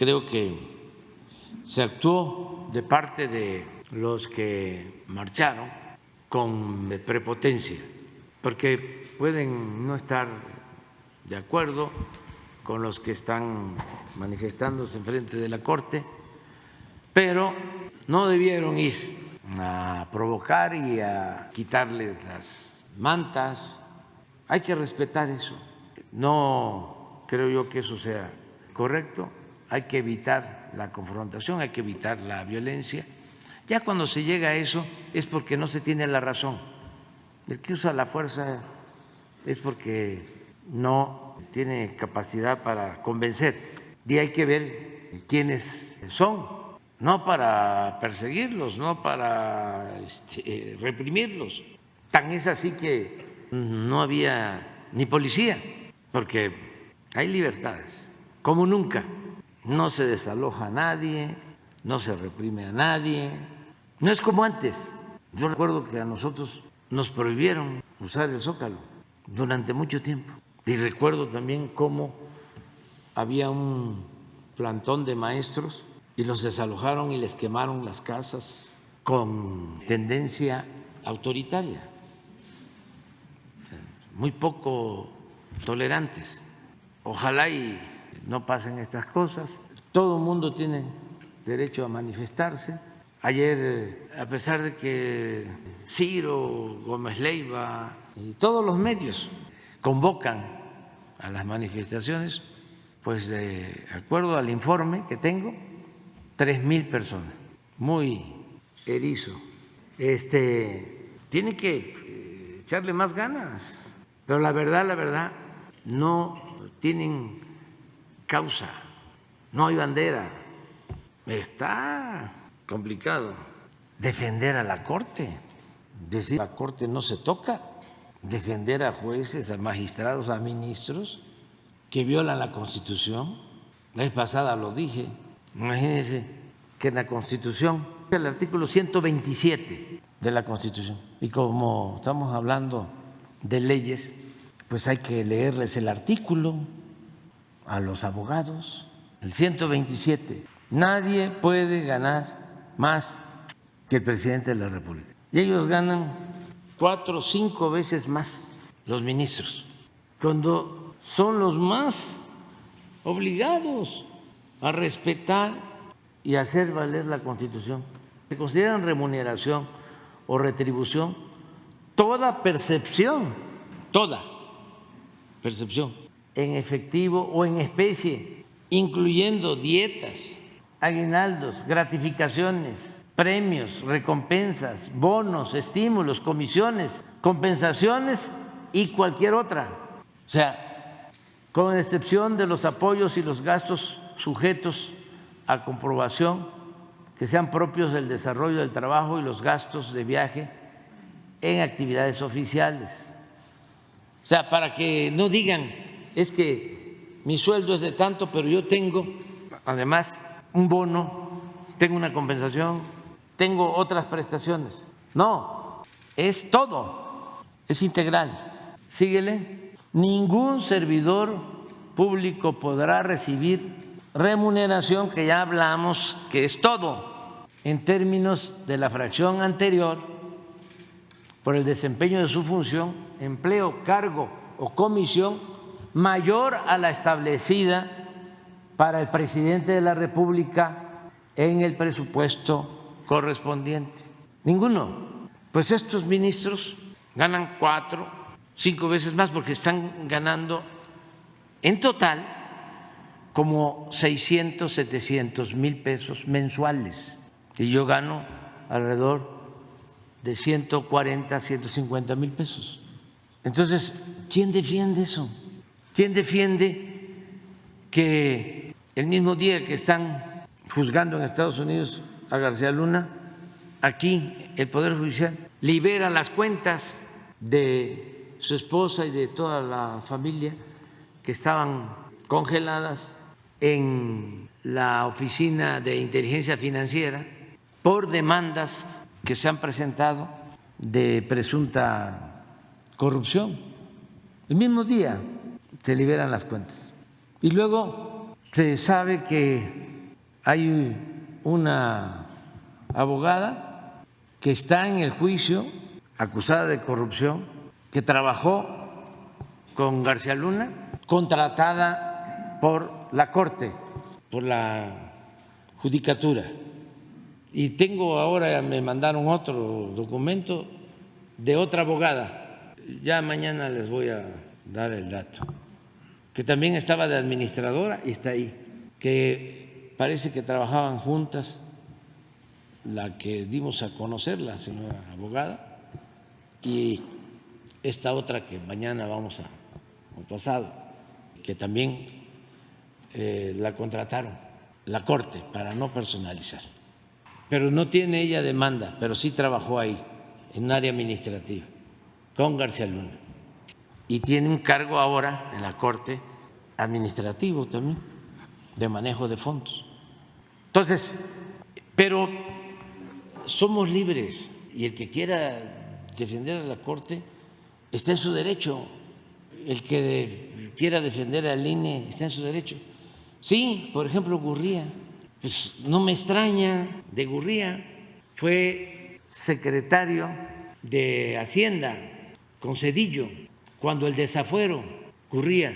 creo que se actuó de parte de los que marcharon con prepotencia, porque pueden no estar de acuerdo con los que están manifestándose enfrente de la Corte, pero no debieron ir a provocar y a quitarles las mantas. Hay que respetar eso. No creo yo que eso sea correcto. Hay que evitar la confrontación, hay que evitar la violencia. Ya cuando se llega a eso es porque no se tiene la razón. El que usa la fuerza es porque no tiene capacidad para convencer. Y hay que ver quiénes son, no para perseguirlos, no para reprimirlos. Tan es así que no había ni policía, porque hay libertades, como nunca. No se desaloja a nadie, no se reprime a nadie. No es como antes. Yo recuerdo que a nosotros nos prohibieron usar el Zócalo durante mucho tiempo. Y recuerdo también cómo había un plantón de maestros y los desalojaron y les quemaron las casas con tendencia autoritaria, muy poco tolerantes. Ojalá y no pasen estas cosas. Todo el mundo tiene derecho a manifestarse. Ayer, a pesar de que Ciro, Gómez Leiva y todos los medios convocan a las manifestaciones, pues de acuerdo al informe que tengo, 3,000 personas, muy erizo. Tiene que echarle más ganas, pero la verdad, no tienen causa, no hay bandera. Está complicado defender a la Corte, decir la Corte no se toca, defender a jueces, a magistrados, a ministros que violan la Constitución. La vez pasada lo dije, imagínense que en la Constitución, el artículo 127 de la Constitución, y como estamos hablando de leyes, pues hay que leerles el artículo a los abogados, el 127. Nadie puede ganar más que el presidente de la República. Y ellos ganan 4 o 5 veces más, los ministros, cuando son los más obligados a respetar y hacer valer la Constitución. Se consideran remuneración o retribución toda percepción en efectivo o en especie, incluyendo dietas, aguinaldos, gratificaciones, premios, recompensas, bonos, estímulos, comisiones, compensaciones y cualquier otra. O sea, con excepción de los apoyos y los gastos sujetos a comprobación que sean propios del desarrollo del trabajo y los gastos de viaje en actividades oficiales. O sea, para que no digan, es que mi sueldo es de tanto, pero yo tengo además un bono, tengo una compensación, tengo otras prestaciones. No, es todo, es integral. Síguele. Ningún servidor público podrá recibir remuneración, que ya hablamos que es todo, en términos de la fracción anterior, por el desempeño de su función, empleo, cargo o comisión mayor a la establecida para el presidente de la República en el presupuesto correspondiente. Ninguno. Pues estos ministros ganan 4, 5 veces más, porque están ganando en total como 600, 700 mil pesos mensuales, y yo gano alrededor de 140, 150 mil pesos. Entonces, ¿quién defiende eso? ¿Quién defiende que el mismo día que están juzgando en Estados Unidos a García Luna, aquí el Poder Judicial libera las cuentas de su esposa y de toda la familia que estaban congeladas en la Oficina de Inteligencia Financiera por demandas que se han presentado de presunta corrupción? El mismo día se liberan las cuentas. Y luego se sabe que Hay una abogada que está en el juicio acusada de corrupción, que trabajó con García Luna, contratada por la Corte, por la Judicatura. Y tengo ahora, me mandaron otro documento de otra abogada, ya mañana les voy a dar el dato, que también estaba de administradora y está ahí, que parece que trabajaban juntas, la que dimos a conocer, la señora abogada, y esta otra que mañana vamos a, o pasado, que también la contrataron la Corte para no personalizar. Pero no tiene ella demanda, pero sí trabajó ahí, en un área administrativa, con García Luna. Y tiene un cargo ahora en la Corte administrativo también, de manejo de fondos. Entonces, pero somos libres y el que quiera defender a la Corte está en su derecho, el que quiera defender al INE está en su derecho. Sí, por ejemplo, Gurría, pues no me extraña de Gurría, fue secretario de Hacienda con Zedillo, cuando el desafuero, Gurría,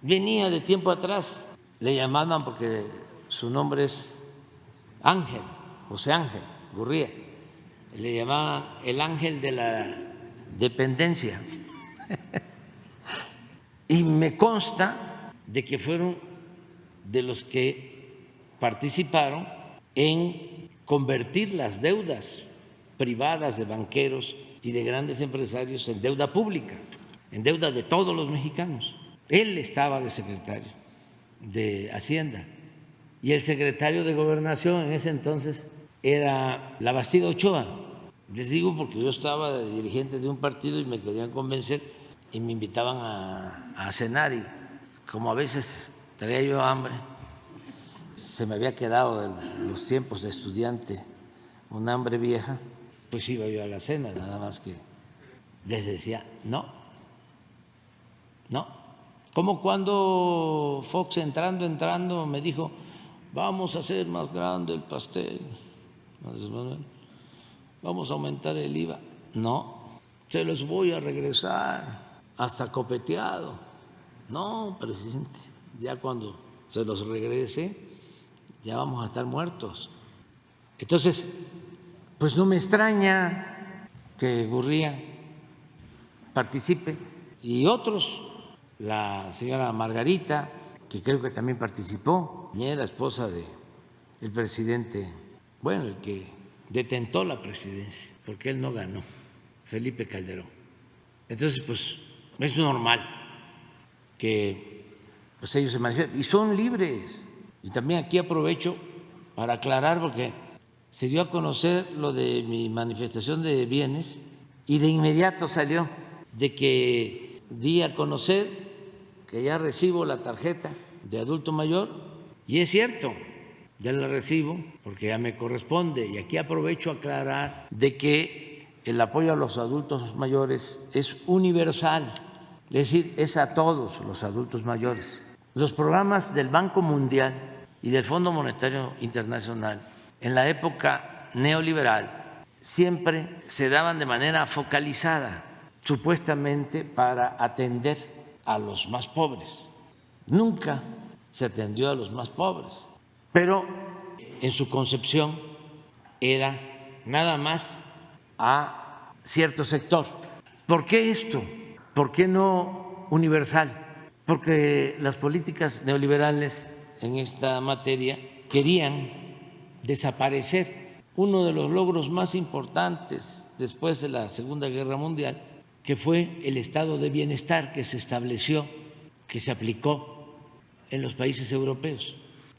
venía de tiempo atrás, le llamaban porque su nombre es Ángel, José Ángel Gurría, le llamaban el ángel de la dependencia. Y me consta de que fueron de los que participaron en convertir las deudas privadas de banqueros y de grandes empresarios en deuda pública, en deuda de todos los mexicanos. Él estaba de secretario de Hacienda y el secretario de Gobernación en ese entonces era Labastida Ochoa. Les digo porque yo estaba de dirigente de un partido y me querían convencer y me invitaban a cenar, y como a veces traía yo hambre, se me había quedado de los tiempos de estudiante un hambre vieja, pues iba yo a la cena, nada más que les decía no. Como cuando Fox entrando me dijo, vamos a hacer más grande el pastel, vamos a aumentar el IVA. No, se los voy a regresar hasta copeteado. No, presidente, ya cuando se los regrese ya vamos a estar muertos. Entonces, pues no me extraña que Gurría participe y otros, la señora Margarita, que creo que también participó, y era esposa del presidente, bueno, el que detentó la presidencia, porque él no ganó, Felipe Calderón. Entonces, pues es normal que pues ellos se manifiesten y son libres. Y también aquí aprovecho para aclarar, porque se dio a conocer lo de mi manifestación de bienes y de inmediato salió de que di a conocer que ya recibo la tarjeta de adulto mayor, y es cierto, ya la recibo porque ya me corresponde. Y aquí aprovecho a aclarar de que el apoyo a los adultos mayores es universal, es decir, es a todos los adultos mayores. Los programas del Banco Mundial y del Fondo Monetario Internacional en la época neoliberal siempre se daban de manera focalizada, supuestamente para atender a los más pobres. Nunca se atendió a los más pobres, pero en su concepción era nada más a cierto sector. ¿Por qué esto? ¿Por qué no universal? Porque las políticas neoliberales en esta materia querían desaparecer uno de los logros más importantes después de la Segunda Guerra Mundial, que fue el estado de bienestar que se estableció, que se aplicó en los países europeos.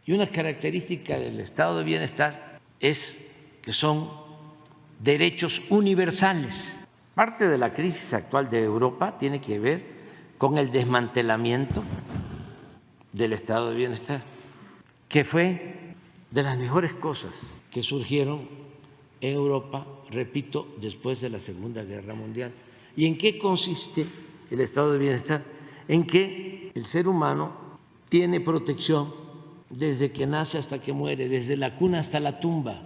Y una característica del estado de bienestar es que son derechos universales. Parte de la crisis actual de Europa tiene que ver con el desmantelamiento del estado de bienestar, que fue de las mejores cosas que surgieron en Europa, repito, después de la Segunda Guerra Mundial. ¿Y en qué consiste el estado de bienestar? En que el ser humano tiene protección desde que nace hasta que muere, desde la cuna hasta la tumba,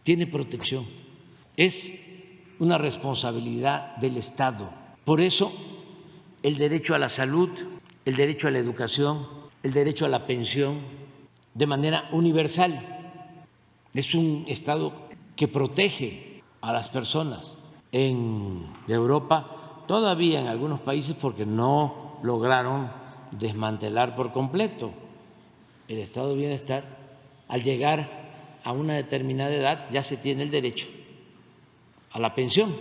tiene protección. Es una responsabilidad del Estado. Por eso, el derecho a la salud, el derecho a la educación, el derecho a la pensión, de manera universal. Es un Estado que protege a las personas. En Europa, todavía en algunos países, porque no lograron desmantelar por completo el estado de bienestar, al llegar a una determinada edad ya se tiene el derecho a la pensión,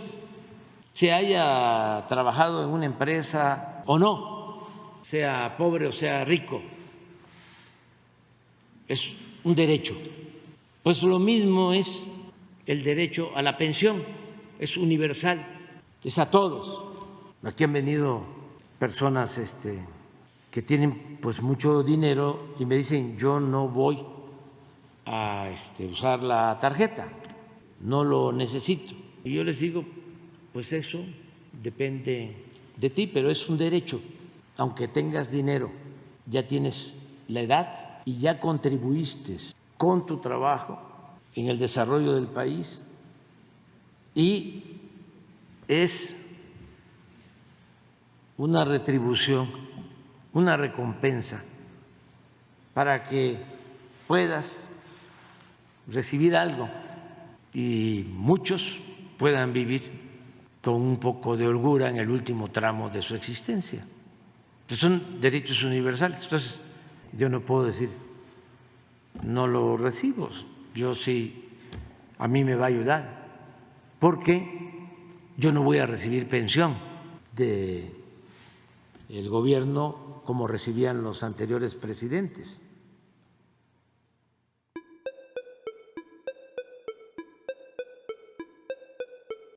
se haya trabajado en una empresa o no, sea pobre o sea rico, es un derecho. Pues lo mismo es el derecho a la pensión, es universal, es a todos. Aquí han venido personas que tienen pues mucho dinero y me dicen, yo no voy a usar la tarjeta, no lo necesito. Y yo les digo, pues eso depende de ti, pero es un derecho. Aunque tengas dinero, ya tienes la edad y ya contribuiste con tu trabajo en el desarrollo del país y es una retribución, una recompensa para que puedas recibir algo y muchos puedan vivir con un poco de holgura en el último tramo de su existencia. Entonces son derechos universales. Entonces yo no puedo decir no lo recibo, yo sí, a mí me va a ayudar, porque yo no voy a recibir pensión del gobierno como recibían los anteriores presidentes.